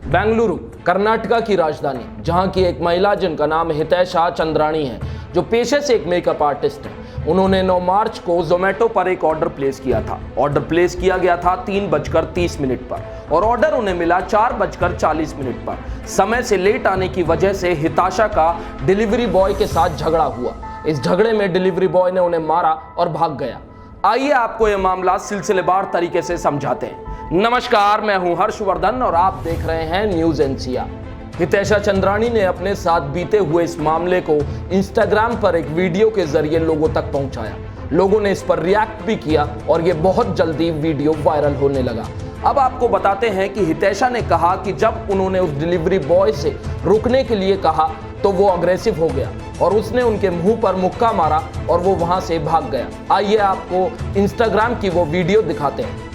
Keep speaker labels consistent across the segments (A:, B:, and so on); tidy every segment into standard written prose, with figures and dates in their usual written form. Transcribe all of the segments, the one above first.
A: बेंगलुरु कर्नाटका की राजधानी, जहां की एक महिला जिनका नाम हितैषा चंद्राणी है, जो पेशे से एक मेकअप आर्टिस्ट है, उन्होंने 9 मार्च को जोमेटो पर एक ऑर्डर प्लेस किया था। ऑर्डर प्लेस किया गया था 3:30 पर और ऑर्डर उन्हें मिला 4:40 पर। समय से लेट आने की वजह से हितैषा का डिलीवरी बॉय के साथ झगड़ा हुआ। इस झगड़े में डिलीवरी बॉय ने उन्हें मारा और भाग गया। आइए आपको यह मामला सिलसिलेवार तरीके से समझाते हैं। नमस्कार, मैं हूं हर्षवर्धन और आप देख रहे हैं न्यूज़ एनसीआर। हितैषा चंद्राणी ने अपने साथ बीते हुए इस मामले को इंस्टाग्राम पर एक वीडियो के जरिए लोगों तक पहुंचाया। लोगों ने इस पर रिएक्ट भी किया और ये बहुत जल्दी वीडियो वायरल होने लगा। अब आपको बताते हैं कि हितैषा ने कहा कि जब उन्होंने उस डिलीवरी बॉय से रुकने के लिए कहा तो वो अग्रेसिव हो गया और उसने उनके मुंह पर मुक्का मारा और वो वहां से भाग गया। आइए आपको इंस्टाग्राम की वो वीडियो दिखाते हैं।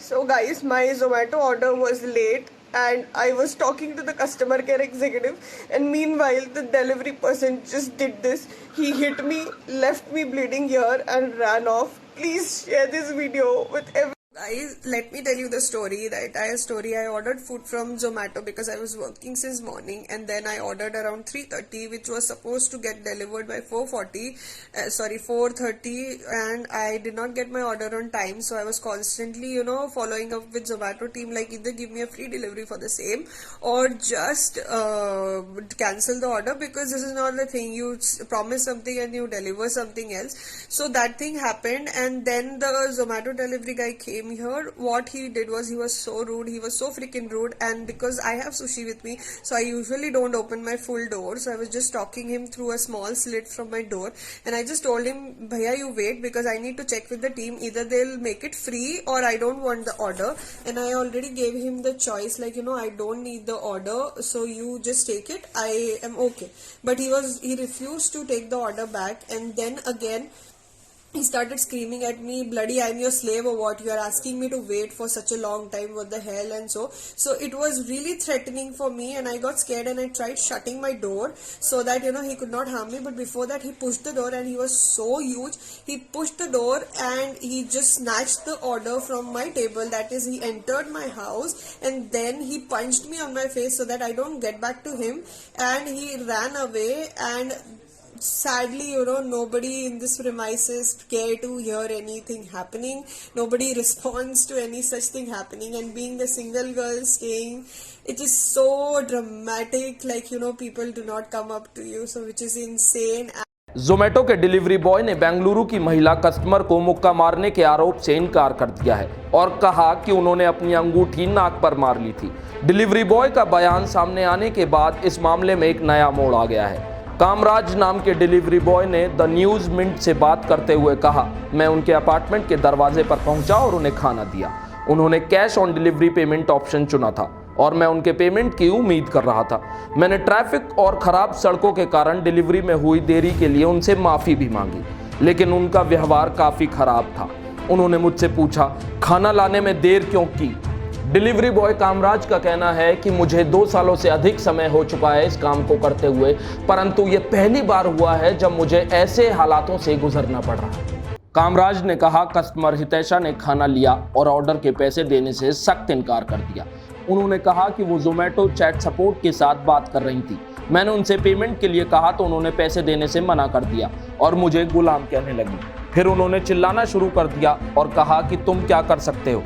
B: So guys, my Zomato order was late and I was talking to the customer care executive, and meanwhile the delivery person just did this. He hit me, left me bleeding here and ran off. Please share this video with everyone. Guys, let me tell you the story, the entire story. I ordered food from Zomato because I was working since morning, and then I ordered around 3:30, which was supposed to get delivered by 4:30, and I did not get my order on time. So I was constantly, following up with Zomato team, like either give me a free delivery for the same or just cancel the order, because this is not the thing. You promise something and you deliver something else. So that thing happened, and then the Zomato delivery guy came here. What he did was, he was so rude. He was so freaking rude. And because I have sushi with me, so I usually don't open my full door, so I was just talking him through a small slit from my door, and I just told him, bhaiya, you wait, because I need to check with the team. Either they'll make it free or I don't want the order. And I already gave him the choice, like, I don't need the order, so you just take it, I am okay. But he refused to take the order back, and then again he started screaming at me, bloody I'm your slave or what, you are asking me to wait for such a long time, what the hell. And so it was really threatening for me, and I got scared and I tried shutting my door so that he could not harm me. But before that, he pushed the door, and he was so huge. He pushed the door and he just snatched the order from my table. That is, he entered my house and then he punched me on my face so that I don't get back to him, and he ran away. And sadly, nobody in this premises care to hear anything happening. Nobody responds to any such thing happening. And being the single girl staying, it is so dramatic. Like, people do not come up to you, so which is insane.
A: Zomato के delivery boy ने बेंगलुरु की महिला customer को मुक्का मारने के आरोप से इनकार कर दिया है और कहा कि उन्होंने अपनी अंगूठी नाक पर मार ली थी। डिलीवरी बॉय का बयान सामने आने के बाद इस मामले में एक नया मोड़ आ गया है। कामराज नाम के डिलीवरी बॉय ने द न्यूज़ मिनट से बात करते हुए कहा, मैं उनके अपार्टमेंट के दरवाजे पर पहुंचा और उन्हें खाना दिया। उन्होंने cash on delivery payment option चुना था और मैं उनके पेमेंट की उम्मीद कर रहा था। मैंने ट्रैफिक और ख़राब सड़कों के कारण डिलीवरी में हुई देरी के लिए उनसे माफ़ी भी मांगी, लेकिन उनका व्यवहार काफ़ी ख़राब था। उन्होंने मुझसे पूछा, खाना लाने में देर क्यों की? डिलीवरी बॉय कामराज का कहना है कि मुझे 2 सालों से अधिक समय हो चुका है इस काम को करते हुए, परंतु ये पहली बार हुआ है जब मुझे ऐसे हालातों से गुजरना पड़ रहा है। कामराज ने कहा, कस्टमर हितैषा ने खाना लिया और ऑर्डर के पैसे देने से सख्त इनकार कर दिया। उन्होंने कहा कि वो जोमेटो चैट सपोर्ट के साथ बात कर रही थी। मैंने उनसे पेमेंट के लिए कहा तो उन्होंने पैसे देने से मना कर दिया और मुझे गुलाम कहने लगी। फिर उन्होंने चिल्लाना शुरू कर दिया और कहा कि तुम क्या कर सकते हो।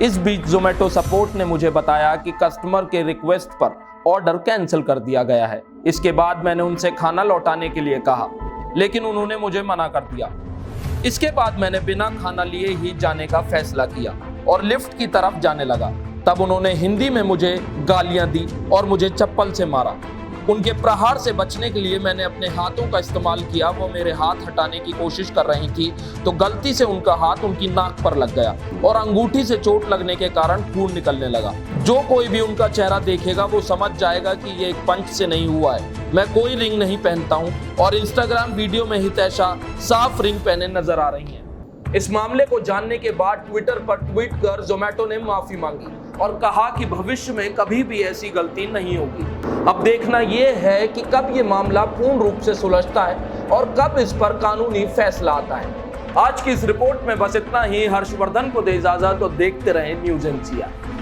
A: इस बीच जोमेटो सपोर्ट ने मुझे बताया कि कस्टमर के रिक्वेस्ट पर ऑर्डर कैंसिल कर दिया गया है। इसके बाद मैंने उनसे खाना लौटाने के लिए कहा, लेकिन उन्होंने मुझे मना कर दिया। इसके बाद मैंने बिना खाना लिए ही जाने का फैसला किया और लिफ्ट की तरफ जाने लगा। तब उन्होंने हिंदी में मुझे गालियां दी और मुझे चप्पल से मारा। उनके प्रहार से बचने के लिए मैंने अपने हाथों का इस्तेमाल किया। वो मेरे हाथ हटाने की कोशिश कर रही थी तो गलती से उनका हाथ उनकी नाक पर लग गया और अंगूठी से चोट लगने के कारण खून निकलने लगा। जो कोई भी उनका चेहरा देखेगा वो समझ जाएगा कि ये एक पंच से नहीं हुआ है। मैं कोई रिंग नहीं पहनता हूँ और इंस्टाग्राम वीडियो में हितैषा साफ रिंग पहने नजर आ रही हैं। इस मामले को जानने के बाद ट्विटर पर ट्वीट कर जोमेटो ने माफी मांगी और कहा कि भविष्य में कभी भी ऐसी गलती नहीं होगी। अब देखना यह है कि कब ये मामला पूर्ण रूप से सुलझता है और कब इस पर कानूनी फैसला आता है। आज की इस रिपोर्ट में बस इतना ही। हर्षवर्धन को दे इजाजत तो देखते रहे न्यूज़ एनसीआर।